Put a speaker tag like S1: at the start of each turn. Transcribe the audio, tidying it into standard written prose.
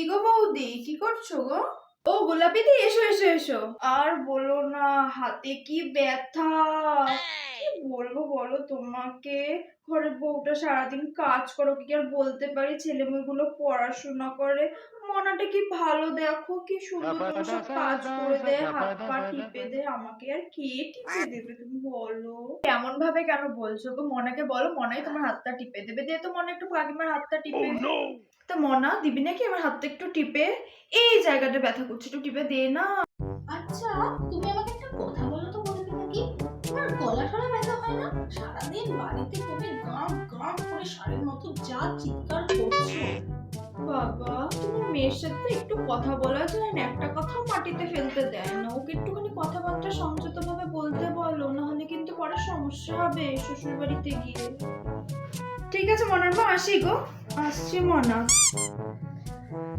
S1: গো বৌদি, কি করছো গো? ও গোলাপি দি, এসো এসো এসো। আর বলো না, হাতে কি ব্যথা। কি বলবো বলো তোমাকে। ঘরের বউটা সারাদিন কাজ করো, কি আর বলতে পারি। ছেলে মেয়েগুলো পড়াশোনা করে, মনাটা কি ভালো, দেখো কি সুন্দর করে সব কাজ করে দেয়, হাত পা টিপে দেয়। আমাকে আর কে টিপে দেবে তুমি বলো? এমন ভাবে কেন বলছো গো? মনাকে বলো, মনাই তোমার হাতটা টিপে দেবে। দে তো মনে একটু কাকিমার হাতটা টিপে। তা মনা, দিবি নাকি আমার হাতটা একটু টিপে? এই জায়গাটা ব্যথা করছে, একটু টিপে দে না।
S2: আচ্ছা, তুমি আমাকে একটা কথা বলো তো বলতে নাকি তোমার গলা টলা ব্যথা হয় না? সারাদিন বাড়িতে তুমি গাম গাম করে ষাঁড়ের মতো যা চিৎকার করছো।
S1: বাবা, তোমার মেয়ের সাথে একটু কথা বলা যায় না? একটা কথাও মাটিতে ফেলতে দেয় না। ওকে একটুখানি কথাবার্তা সংযত ভাবে বলতে বলো, নাহলে কিন্তু পরে সমস্যা হবে শ্বশুর বাড়িতে গিয়ে। ঠিক আছে মনার মা, আসি গো। আসছি মনা।